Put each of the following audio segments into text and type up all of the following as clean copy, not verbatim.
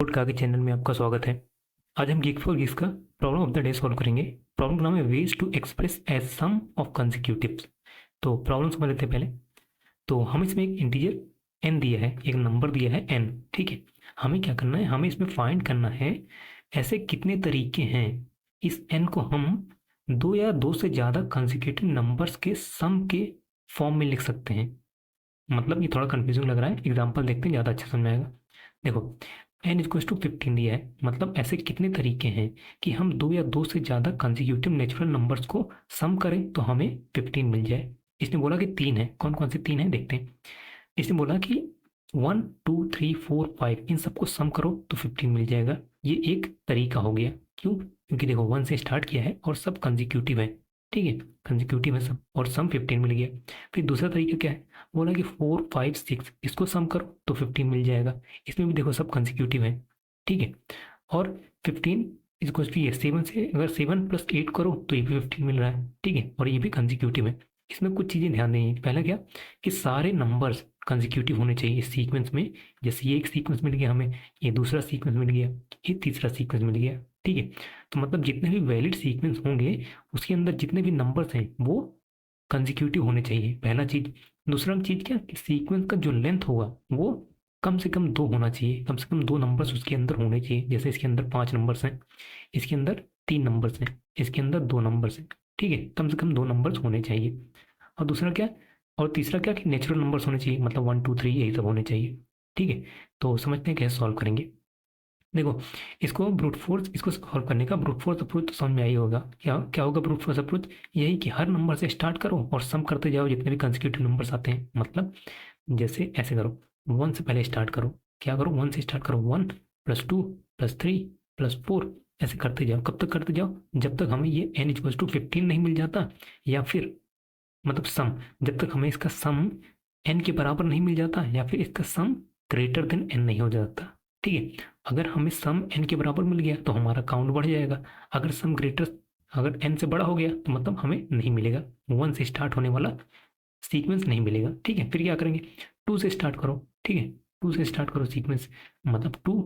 Dot का के channel में आपका स्वागत है। आज हम गीक फॉर गीक्स का problem of the day solve करेंगे। प्रॉब्लम का नाम है ways to express as sum of consecutives. तो प्रॉब्लम समझ लेते हैं पहले। तो हम इसमें एक इंटीजर एन दिया है, एक नंबर दिया है एन, ठीक है। हमें क्या करना है, हमें इसमें फाइंड करना है ऐसे कितने तरीके हैं इस एन को हम दो या दो से ज़्यादा कंसेक्यूटिव नंबर्स के सम के फॉर्म में लिख सकते हैं। मतलब ये थोड़ा कंफ्यूजिंग लग रहा है, एग्जाम्पल देखते हैं ज़्यादा अच्छा समझ में आएगा। देखो एन इक्वल्स टू 15 दिया है, मतलब ऐसे कितने तरीके हैं कि हम दो या दो से ज़्यादा कंसेक्यूटिव नेचुरल नंबर्स को सम करें तो हमें 15 मिल जाए। इसने बोला कि तीन है, कौन कौन से तीन है देखते हैं। इसने बोला कि 1 2 3 4 5 इन सबको सम करो तो 15 मिल जाएगा। ये एक तरीका हो गया। क्यों? क्योंकि देखो 1 से स्टार्ट किया है और सब कंसेक्यूटिव है, ठीक है, कंसेक्यूटिव है सब, और सम 15 मिल गया। फिर दूसरा तरीका क्या है, बोला कि 4 5 6 इसको सम करो तो 15 मिल जाएगा। इसमें भी देखो सब कंसेक्यूटिव है, ठीक है। और 15 इसको ये 7 से अगर 7 + 8 करो तो ये भी 15 मिल रहा है, ठीक है, और ये भी कंसेक्यूटिव है। इसमें कुछ चीज़ें ध्यान देंगे। पहला क्या कि सारे नंबर्स कंसेक्यूटिव होने चाहिए इस सीक्वेंस में। जैसे ये एक सीक्वेंस मिल गया हमें, ये दूसरा सीक्वेंस मिल गया, ये तीसरा सीक्वेंस मिल गया, ठीक है। तो मतलब जितने भी वैलिड सीक्वेंस होंगे उसके अंदर जितने भी नंबर्स हैं वो कंसेक्यूटिव होने चाहिए, पहला चीज। दूसरा चीज क्या कि सीक्वेंस का जो लेंथ होगा वो कम से कम दो होना चाहिए, कम से कम दो नंबर्स उसके अंदर होने चाहिए। जैसे इसके अंदर 5 नंबर्स हैं, इसके अंदर 3 नंबर्स हैं, इसके अंदर 2 नंबर्स हैं, ठीक है, कम से कम 2 नंबर्स होने चाहिए। और दूसरा क्या, और तीसरा क्या कि नेचुरल नंबर्स होने चाहिए, मतलब 1 2 3 यही सब होने चाहिए, ठीक है। तो समझते हैं कैसे सॉल्व करेंगे। देखो इसको ब्रूट फोर्स, इसको सॉल्व करने का ब्रूट फोर्स अप्रोच तो समझ में आई होगा। क्या क्या होगा ब्रूट फोर्स अप्रोच? यही कि हर नंबर से स्टार्ट करो और सम करते जाओ जितने भी कंसेक्यूटिव नंबर्स आते हैं। मतलब जैसे ऐसे करो, 1 से पहले स्टार्ट करो। क्या करो, 1 से स्टार्ट करो, 1 + 2 + 3 + 4 ऐसे करते जाओ। कब तक करते जाओ? जब तक हमें ये n = 15 नहीं मिल जाता, या फिर मतलब सम, जब तक हमें इसका सम n के बराबर नहीं मिल जाता, या फिर इसका सम ग्रेटर देन n नहीं हो जाता, ठीक है। अगर हमें सम n के बराबर मिल गया तो हमारा काउंट बढ़ जाएगा। अगर सम ग्रेटर, अगर n से बड़ा हो गया तो मतलब हमें नहीं मिलेगा, 1 से स्टार्ट होने वाला सीक्वेंस नहीं मिलेगा, ठीक है। फिर क्या करेंगे, 2 से स्टार्ट करो, ठीक है, 2 से स्टार्ट करो सीक्वेंस, मतलब 2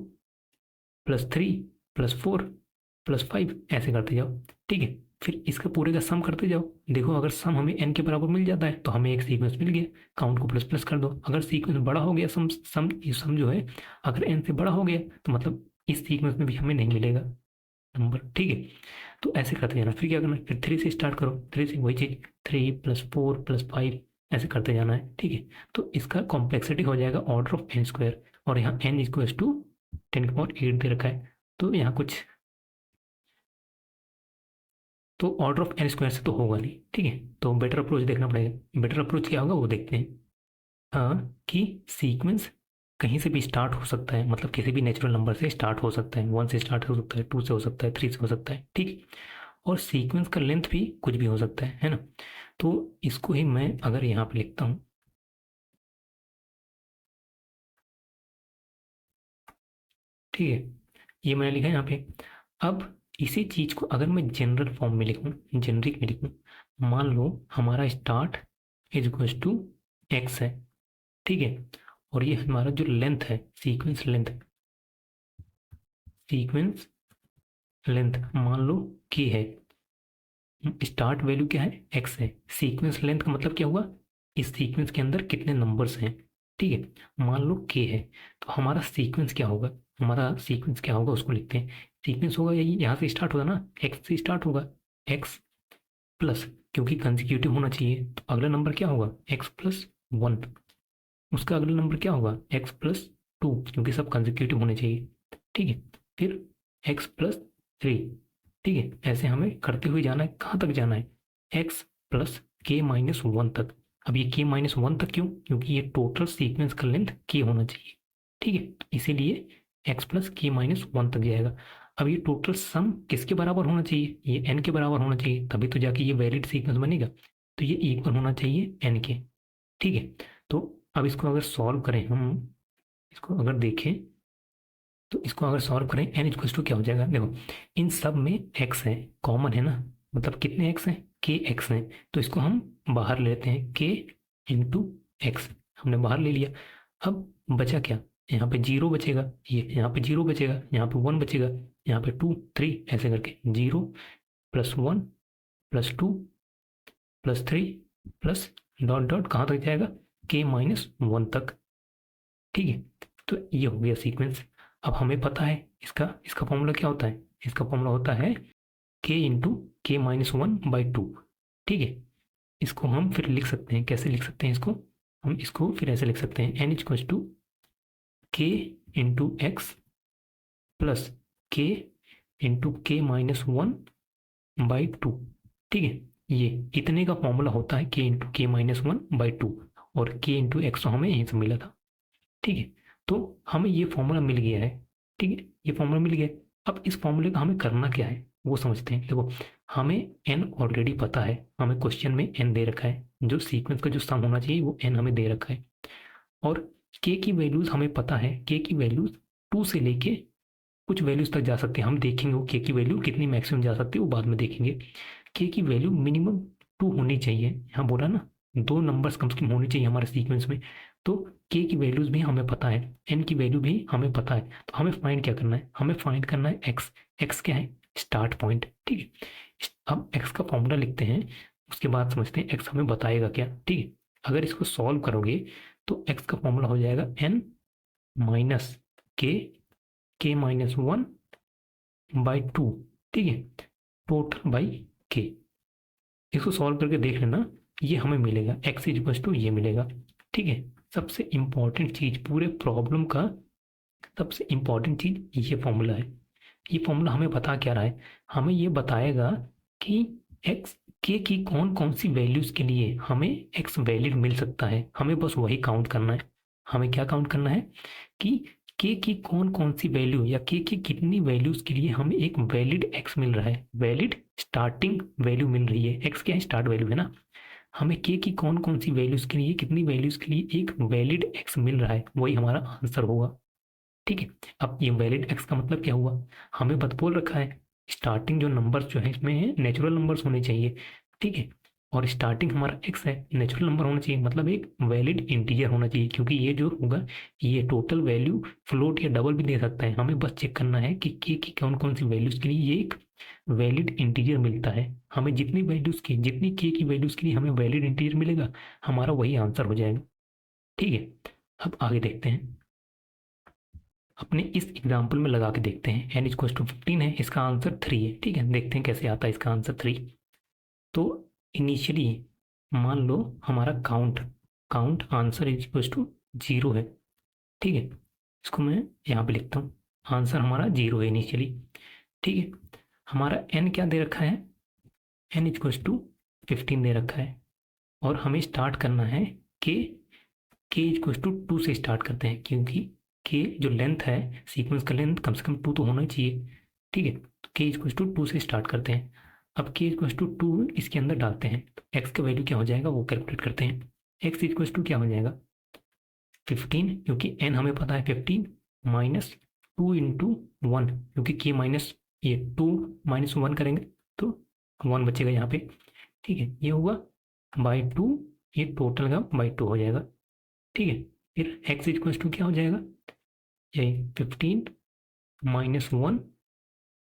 + 3 + 4 + 5 ऐसे करते जाओ, ठीक है। फिर इसका पूरे का सम करते जाओ। देखो अगर सम हमें n के बराबर मिल जाता है तो हमें एक सीक्वेंस मिल गया, काउंट को प्लस प्लस कर दो। अगर सीक्वेंस बड़ा हो गया, सम ये सम जो है अगर n से बड़ा हो गया तो मतलब इस सीक्वेंस में भी हमें नहीं मिलेगा नंबर, ठीक है। तो ऐसे करते जाना। फिर क्या करना है, फिर 3 से स्टार्ट करो, 3 से वही चीज, 3 + 4 + 5 ऐसे करते जाना है, ठीक है। तो इसका कॉम्प्लेक्सिटी हो जाएगा ऑर्डर ऑफ n², और यहाँ n = 10⁸ दे रखा है, तो यहाँ कुछ, तो ऑर्डर ऑफ n² से तो होगा नहीं, ठीक है। तो बेटर अप्रोच देखना पड़ेगा। बेटर अप्रोच क्या होगा वो देखते हैं। हाँ, कि सीक्वेंस कहीं से भी स्टार्ट हो सकता है, मतलब किसी भी नेचुरल नंबर से स्टार्ट हो सकता है, 1 से स्टार्ट हो सकता है, 2 से हो सकता है, 3 से हो सकता है, ठीक है। और सीक्वेंस का लेंथ भी कुछ भी हो सकता है ना। तो इसको ही मैं अगर यहाँ पे लिखता हूँ, ठीक है, ये मैंने लिखा है यहाँ पे। अब इसी चीज को अगर मैं जनरल फॉर्म में लिखूँ, जेनरिक में लिखूँ, मान लो हमारा स्टार्ट = x है, ठीक है, और ये हमारा जो लेंथ है, सीक्वेंस लेंथ, सीक्वेंस लेंथ मान लो k है। स्टार्ट वैल्यू क्या है, x है। सीक्वेंस लेंथ का मतलब क्या हुआ, इस सीक्वेंस के अंदर कितने नंबर्स हैं, ठीक है, मान लो k है। तो हमारा सीक्वेंस क्या होगा, हमारा सीक्वेंस क्या होगा उसको लिखते हैं। सीक्वेंस होगा यही, यहाँ से स्टार्ट होगा ना, x से स्टार्ट होगा, x प्लस, क्योंकि कंसेक्यूटिव होना चाहिए तो अगला नंबर क्या होगा, x + 1। उसका अगला नंबर क्या होगा, x + 2, क्योंकि सब कंसेक्यूटिव होने चाहिए, ठीक है। फिर x + 3, ठीक है। ऐसे हमें करते हुए जाना है, कहाँ तक जाना है, x + k - 1 तक। अब ये k - 1 तक क्यों, क्योंकि ये टोटल सीक्वेंस का लेंथ k होना चाहिए, ठीक है, तो इसीलिए x + k - 1 तक जाएगा। अब ये टोटल सम किसके बराबर होना चाहिए, ये n के बराबर होना चाहिए, तभी तो जाके ये वैलिड सीक्वेंस बनेगा। तो ये इक्वल होना चाहिए n के, ठीक है। तो अब इसको अगर सॉल्व करें, हम इसको अगर देखें, तो इसको अगर सॉल्व करें n = क्या हो जाएगा, देखो इन सब में x है, कॉमन है ना, मतलब कितने x हैं, k x हैं। तो इसको हम बाहर ले लेते हैं, k × x हमने बाहर ले लिया। अब बचा क्या, यहाँ पे 0 बचेगा, ये यहाँ पे 0 बचेगा, यहाँ पे 1 बचेगा, यहाँ पे 2 3 ऐसे करके 0 plus 1 plus 2 plus 3 plus dot dot कहाँ तक जाएगा, k-1 तक। ठीक है, तो ये हो गया सीक्वेंस। अब हमें पता है इसका इसका फॉर्मूला क्या होता है, इसका फॉर्मूला होता है k × k-1/2। ठीक है, इसको हम फिर लिख सकते हैं, कैसे लिख सकते हैं इसको, हम इसको फिर ऐसे लिख सकते हैं n = k × x plus k × k-1/2। ठीक है, ये इतने का फॉर्मूला होता है k × k-1/2, और k × x हमें यहीं से मिला था। ठीक है, तो हमें ये फॉर्मूला मिल गया है। ठीक है, ये फॉर्मूला मिल गया। अब इस फॉर्मूले का हमें करना क्या है वो समझते हैं। देखो, हमें n ऑलरेडी पता है, हमें क्वेश्चन में n दे रखा है, जो सीक्वेंस का जो सम होना चाहिए वो n हमें दे रखा है। और k की वैल्यूज हमें पता है, k की वैल्यूज 2 से लेके कुछ वैल्यूज तक जा सकते हैं। हम देखेंगे वो k की वैल्यू कितनी मैक्सिमम जा सकती है वो बाद में देखेंगे। k की वैल्यू मिनिमम 2 होनी चाहिए, यहाँ बोला ना, 2 नंबर्स कम से कम होनी चाहिए हमारे सीक्वेंस में। तो k की वैल्यूज भी हमें पता है, n की वैल्यू भी हमें पता है। तो हमें फाइंड क्या करना है, हमें फाइंड करना है x क्या है, स्टार्ट पॉइंट। ठीक है, अब x का फॉर्मूला लिखते हैं, उसके बाद समझते हैं x हमें बताएगा क्या। ठीक है, अगर इसको सॉल्व करोगे तो x का फॉर्मूला हो जाएगा n माइनस k-1/2। ठीक है, टोटल बाई k। इसको सॉल्व करके देख लेना, ये हमें मिलेगा x = ये मिलेगा। ठीक है, सबसे इंपॉर्टेंट चीज पूरे प्रॉब्लम का, सबसे इंपॉर्टेंट चीज ये फॉर्मूला है। ये फॉर्मूला हमें बता क्या रहा है, हमें ये बताएगा कि x के की कौन कौन सी वैल्यूज के लिए हमें x वैलिड मिल सकता है। हमें बस वही काउंट करना है। हमें क्या काउंट करना है कि k की कौन कौन सी वैल्यू या k की कितनी वैल्यूज के लिए हमें एक वैलिड x मिल रहा है, वैलिड स्टार्टिंग वैल्यू मिल रही है। x क्या है, स्टार्ट वैल्यू है ना। हमें k की कौन कौन सी वैल्यूज के लिए, कितनी वैल्यूज के लिए एक वैलिड x मिल रहा है, वही हमारा आंसर होगा। ठीक है, अब ये वैलिड x का मतलब क्या हुआ, हमें बत बोल रखा है स्टार्टिंग जो नंबर्स जो है इसमें है नेचुरल नंबर्स होने चाहिए। ठीक है, और स्टार्टिंग हमारा x है, नेचुरल नंबर होना चाहिए, मतलब एक वैलिड इंटीजर होना चाहिए, क्योंकि ये जो होगा ये टोटल वैल्यू फ्लोट या डबल भी दे सकता है। हमें बस चेक करना है कि k की कौन कौन सी वैल्यूज के लिए ये एक वैलिड इंटीजर मिलता है। हमें जितनी वैल्यूज की, जितनी k की वैल्यूज के लिए हमें वैलिड इंटीजर मिलेगा, हमारा वही आंसर हो जाएगा। ठीक है, अब आगे देखते हैं, अपने इस एग्जाम्पल में लगा के देखते हैं। n = 15 है, इसका आंसर 3 है। ठीक है, देखते हैं कैसे आता है इसका आंसर 3। तो इनिशियली मान लो हमारा काउंट काउंट आंसर = 0 है। ठीक है, इसको मैं यहाँ पे लिखता हूँ, आंसर हमारा 0 है इनिशियली। ठीक है, हमारा n क्या दे रखा है, n = 15 दे रखा है, और हमें स्टार्ट करना है k = 2 से स्टार्ट करते हैं, क्योंकि k जो लेंथ है, सीक्वेंस का लेंथ कम से कम 2 तो होना ही चाहिए। ठीक है, तो k = 2 से स्टार्ट करते हैं। अब k = 2 इसके अंदर डालते हैं, तो x का वैल्यू क्या हो जाएगा वो कैलकुलेट करते हैं। x = क्या हो जाएगा 15, क्योंकि n हमें पता है 15, माइनस 2 × 1, क्योंकि k माइनस ये 2 - 1 करेंगे तो 1 बचेगा यहाँ पे। ठीक है, ये होगा /2, ये टोटल का /2 हो जाएगा। ठीक है, फिर x = क्या हो जाएगा, यही 15 -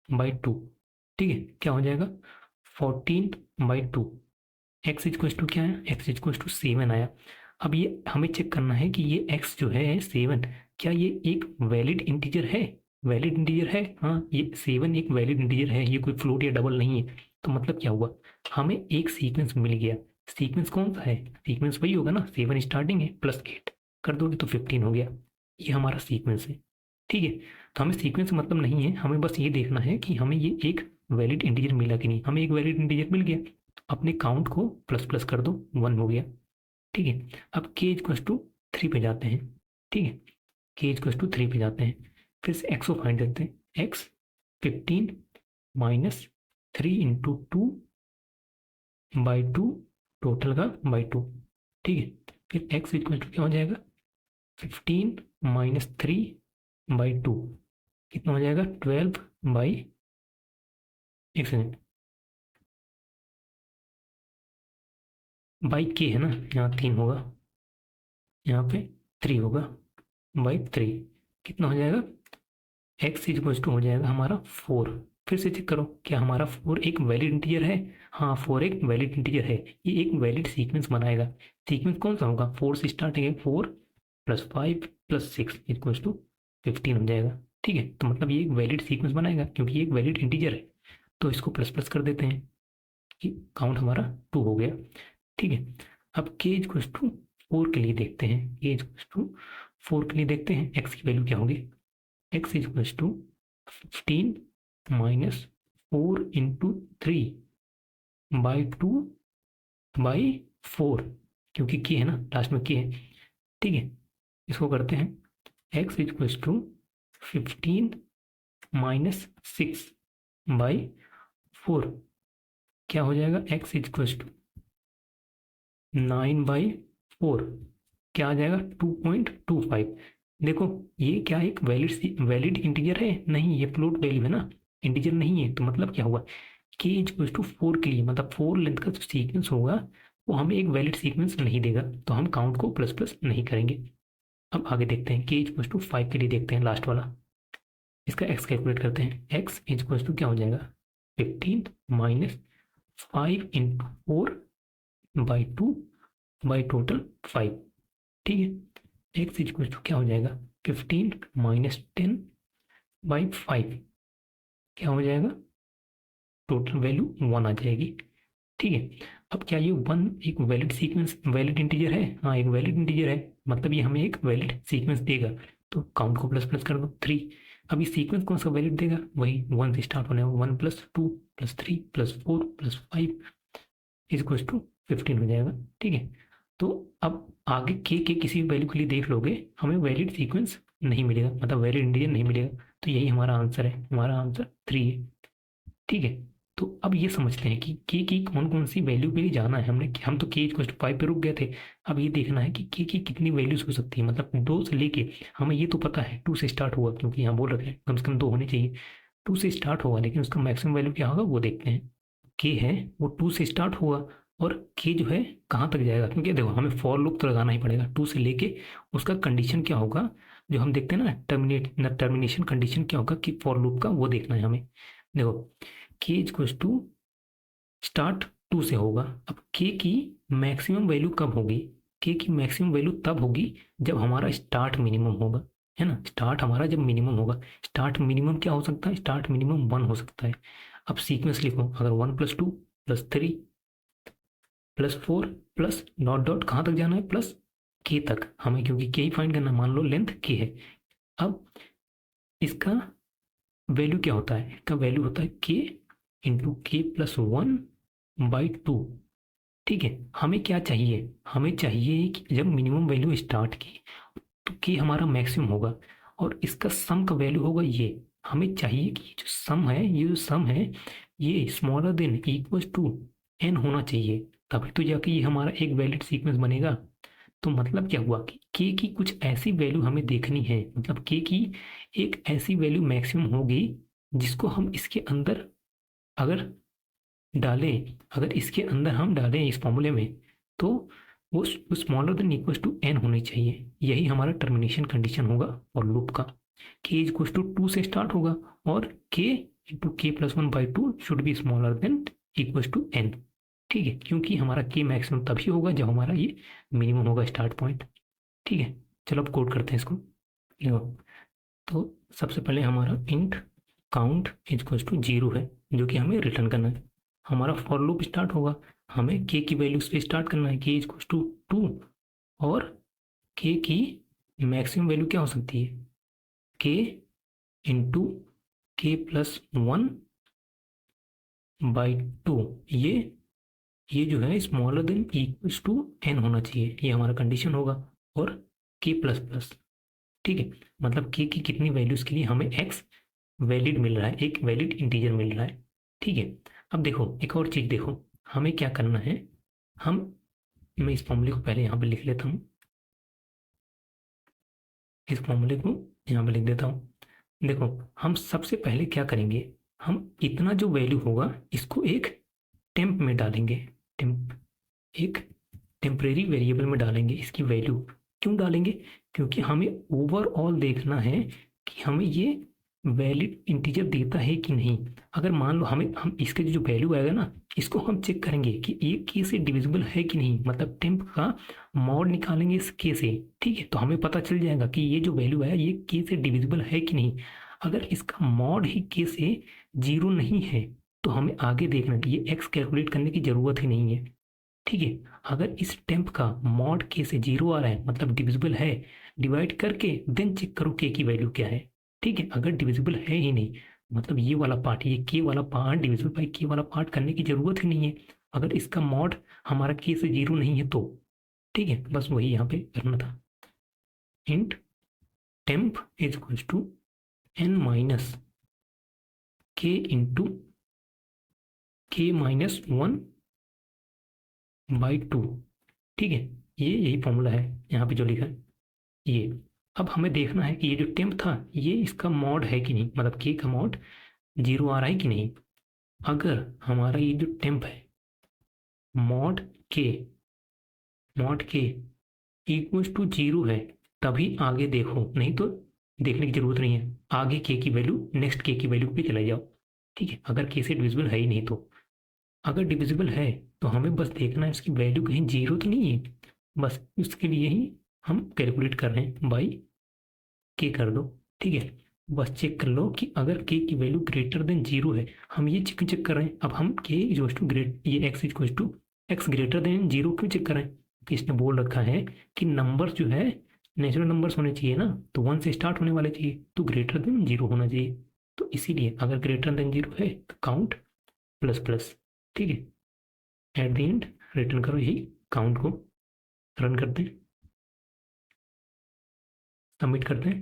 1/2। ठीक है, क्या हो जाएगा 14/2। x = क्या है, x = 7 आया। अब ये हमें चेक करना है कि ये x जो है 7, क्या ये एक वैलिड इंटीजर है, वैलिड इंटीजर है। हाँ, ये 7 एक वैलिड इंटीजर है, ये कोई फ्लोट या डबल नहीं है। तो मतलब क्या हुआ, हमें एक सीक्वेंस मिल गया। सीक्वेंस कौन सा है, सीक्वेंस वही होगा ना, 7 स्टार्टिंग है प्लस 8 कर दोगे तो 15 हो गया। ये हमारा सीक्वेंस है। ठीक है, तो हमें सीक्वेंस मतलब नहीं है, हमें बस ये देखना है कि हमें ये एक वैलिड इंटीजर मिला कि नहीं। हमें एक वैलिड इंटीजर मिल गया, अपने काउंट को प्लस प्लस कर दो, 1 हो गया। ठीक है, अब k = 3 पे जाते हैं। ठीक है, k = 3 पे जाते हैं, फिर से x को फाइंड करते हैं। x 15 - 3 × 2/2, टोटल का /2। ठीक है, फिर x = क्या हो जाएगा 15 - 3/2, कितना हो जाएगा 12 एक सेकेंड, बाई k है ना, यहाँ 3 होगा, यहाँ पे 3 होगा /3। कितना हो जाएगा, एक्स इक्वल टू हो जाएगा हमारा 4। फिर से चेक करो क्या हमारा 4 एक वैलिड इंटीजर है। हाँ 4 एक वैलिड इंटीजर है, ये एक वैलिड सीक्वेंस बनाएगा। सीक्वेंस कौन सा होगा, 4 से स्टार्ट है, 4 + 5 + 6 इक्वल टू 15 हो जाएगा। ठीक है, तो मतलब ये एक वैलिड सीक्वेंस बनाएगा क्योंकि ये एक वैलिड इंटीजर है। तो इसको प्लस प्लस कर देते हैं कि काउंट हमारा 2 हो गया। ठीक है, अब के इक्वल टू 4 के लिए देखते हैं, के इक्वल टू 4 के लिए देखते हैं एक्स की वैल्यू क्या होगी। X equal to 15 minus 4 into 3/2/4, क्योंकि के है ना, लास्ट में के है। ठीक है, इसको करते हैं, एक्स इक्वल टू 15 माइनस 6/4 क्या हो जाएगा, एक्स इक्वल टू 9/4 क्या आ जाएगा, 2.25। देखो ये क्या एक वैलिड इंटीजर है, नहीं ये फ्लोट वैल्यू है ना, इंटीजर नहीं है। तो मतलब क्या हुआ, के इक्वल टू 4 के लिए मतलब 4 लेंथ का जो सीक्वेंस होगा वो हमें एक वैलिड सीक्वेंस नहीं देगा, तो हम काउंट को प्लस प्लस नहीं करेंगे। अब आगे देखते हैं, के इक्वल टू 5 के लिए देखते हैं, लास्ट वाला। इसका एक्स कैलकुलेट करते हैं, एक्स इक्वल टू क्या हो जाएगा, 15 माइनस 5/4/2 बाई टोटल 5। ठीक है, एक्स इक्वल टू क्या हो जाएगा, 15 माइनस 10/5 क्या हो जाएगा, टोटल वैल्यू 1 आ जाएगी। ठीक है, अब क्या ये 1 एक वैलिड सीक्वेंस वैलिड इंटीजर है, हाँ एक वैलिड इंटीजर है, मतलब ये हमें एक वैलिड सीक्वेंस देगा। तो काउंट को प्लस प्लस कर दो 3। अब ये सीक्वेंस कौन सा वैलिड देगा, वही 1 से स्टार्ट होने वाला, 1 + 2 + 3 + 4 + 5 इक्वल टू 15 हो जाएगा। ठीक है, तो अब आगे के किसी भी वैल्यू के लिए देख लोगे हमें वैलिड सीक्वेंस नहीं मिलेगा, मतलब वैलिड इंटीजर नहीं मिलेगा। तो यही हमारा आंसर है, हमारा आंसर 3 है। ठीक है, तो अब ये समझते हैं कि के की कौन कौन सी वैल्यू पे जाना है हमने, हम तो के इक्वल टू 5 पे रुक गए थे। अब ये देखना है कि के की कितनी वैल्यूज हो सकती है, मतलब 2 से लेके, हमें ये तो पता है 2 से स्टार्ट हुआ क्योंकि यहाँ बोल रखे हैं कम से कम 2 होने चाहिए। 2 से स्टार्ट हुआ, लेकिन उसका मैक्सिमम वैल्यू क्या होगा वो देखते हैं। के है वो 2 से स्टार्ट हुआ, और के जो है कहाँ तक जाएगा, क्योंकि देखो हमें फॉर लूप तो लगाना ही पड़ेगा 2 से लेके। उसका कंडीशन क्या होगा, जो हम देखते हैं ना टर्मिनेशन कंडीशन क्या होगा कि फॉर लूप का, वो देखना है हमें। देखो के इक्वल टू स्टार्ट 2 से होगा। अब के की मैक्सिमम वैल्यू कब होगी, के की मैक्सिमम वैल्यू तब होगी जब हमारा स्टार्ट मिनिमम होगा, है ना। स्टार्ट हमारा जब मिनिमम होगा, स्टार्ट मिनिमम क्या हो सकता है, स्टार्ट मिनिमम 1 हो सकता है। अब सीक्वेंस लिखो, अगर 1 + 2 + 3 + 4 प्लस डॉट डॉट कहाँ तक जाना है, प्लस के तक हमें, क्योंकि के ही फाइंड करना, मान लो लेंथ के है। अब इसका वैल्यू क्या होता है, इसका वैल्यू होता है के इंटू k+1/2। ठीक है, हमें क्या चाहिए, हमें चाहिए कि जब मिनिमम वैल्यू स्टार्ट की तो के हमारा मैक्सिमम होगा, और इसका सम का वैल्यू होगा ये। हमें चाहिए कि जो सम है, ये जो सम है ये smaller than equal to n होना चाहिए, तभी तो जाके ये हमारा एक वैलिड सीक्वेंस बनेगा। तो मतलब क्या हुआ कि के की कुछ ऐसी वैल्यू हमें देखनी है, मतलब के की एक ऐसी वैल्यू मैक्सिमम होगी जिसको हम इसके अंदर अगर डालें, अगर इसके अंदर हम डालें इस फॉर्मूले में, तो वो smaller than equal to n होनी चाहिए। यही हमारा टर्मिनेशन कंडीशन होगा और लूप का। के इक्वल टू 2 से स्टार्ट होगा, और k into k+1/2 should be smaller than equal to n। ठीक है, क्योंकि हमारा के मैक्सिमम तभी होगा जब हमारा ये मिनिमम होगा स्टार्ट पॉइंट। ठीक है, चलो अब कोड करते हैं इसको। देखो, तो सबसे पहले हमारा इंट काउंट इक्वल टू 0 है, जो कि हमें रिटर्न करना है। हमारा फॉर लूप स्टार्ट होगा, हमें के की वैल्यूज पे स्टार्ट करना है, के इक्वल टू 2, और के की मैक्सिमम वैल्यू क्या हो सकती है, के इंटू k+1/2। ये जो है smaller than equal to n होना चाहिए, ये हमारा कंडीशन होगा, और के प्लस प्लस। ठीक है, मतलब के की कितनी वैल्यूज के लिए हमें x वैलिड मिल रहा है, एक वैलिड इंटीजर मिल रहा है। ठीक है, अब देखो एक और चीज देखो, हमें क्या करना है, हम मैं इस फॉर्मूले को पहले यहाँ पे लिख लेता हूँ, इस फॉर्मूले को यहाँ पे लिख देता हूँ। देखो हम सबसे पहले क्या करेंगे, हम इतना जो वैल्यू होगा इसको एक टेम्प में डालेंगे, टेम्प एक टेम्परेरी वेरिएबल में डालेंगे इसकी वैल्यू। क्यों डालेंगे? क्योंकि हमें ओवरऑल देखना है कि हमें ये वैलिड इंटीजर देता है कि नहीं। अगर मान लो हम इसके जो वैल्यू आएगा ना, इसको हम चेक करेंगे कि ये के से डिविजिबल है कि नहीं, मतलब टेम्प का मॉड निकालेंगे इस के से। ठीक है, तो हमें पता चल जाएगा कि ये जो वैल्यू है ये के से डिविजिबल है कि नहीं। अगर इसका मॉड ही के से जीरो नहीं है तो हमें आगे देखना कि ये एक्स कैलकुलेट करने की जरूरत ही नहीं है। ठीक है, अगर इस टेम्प का मॉड के से जीरो आ रहा है मतलब डिविजिबल है, डिवाइड करके देन चेक करो के की वैल्यू क्या है। ठीक है, अगर डिविजिबल है ही नहीं मतलब ये वाला पार्ट, ये के वाला पार्ट डिविजिबल बाई के वाला पार्ट करने की जरूरत ही नहीं है, अगर इसका मॉड हमारा के से जीरो नहीं है तो। ठीक है, बस वही यहाँ पे करना था। Int temp is equal to n minus k into k minus one by two. ठीक है, ये यही फॉर्मूला है यहाँ पे जो लिखा है ये। अब हमें देखना है कि ये जो टेम्प था ये इसका मॉड है कि नहीं, मतलब के का मॉड जीरो आ रहा है कि नहीं। अगर हमारा ये जो टेम्प है मॉड के इक्वल्स टू जीरो है तभी आगे देखो, नहीं तो देखने की जरूरत नहीं है। आगे के की वैल्यू नेक्स्ट के की वैल्यू पे चले जाओ। ठीक है, अगर के से डिविजिबल है ही नहीं तो। अगर डिविजिबल है तो हमें बस देखना है इसकी वैल्यू कहीं जीरो तो नहीं है, बस उसके लिए ही हम कैलकुलेट कर रहे हैं बाई के कर दो। ठीक है, बस चेक कर लो कि अगर के की वैल्यू ग्रेटर देन जीरो है, हम ये चेक कर रहे हैं। अब हम के इज टू ग्रेट ये x is two x greater than zero क्यों चेक कर रहे हैं? कि इसने बोल रखा है कि नंबर जो है नेचुरल नंबर्स होने चाहिए ना, तो वन से स्टार्ट होने वाले चाहिए, तो ग्रेटर देन जीरो होना चाहिए। तो इसीलिए अगर ग्रेटर देन जीरो है तो काउंट प्लस प्लस। ठीक है, एट द एंड रिटर्न करो यही काउंट को, रन करते हैं, सबमिट करते हैं।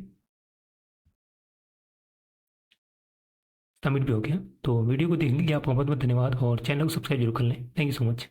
सबमिट भी हो गया। तो वीडियो को देखने के लिए आपका बहुत बहुत धन्यवाद और चैनल को सब्सक्राइब जरूर कर लें। Thank you so much.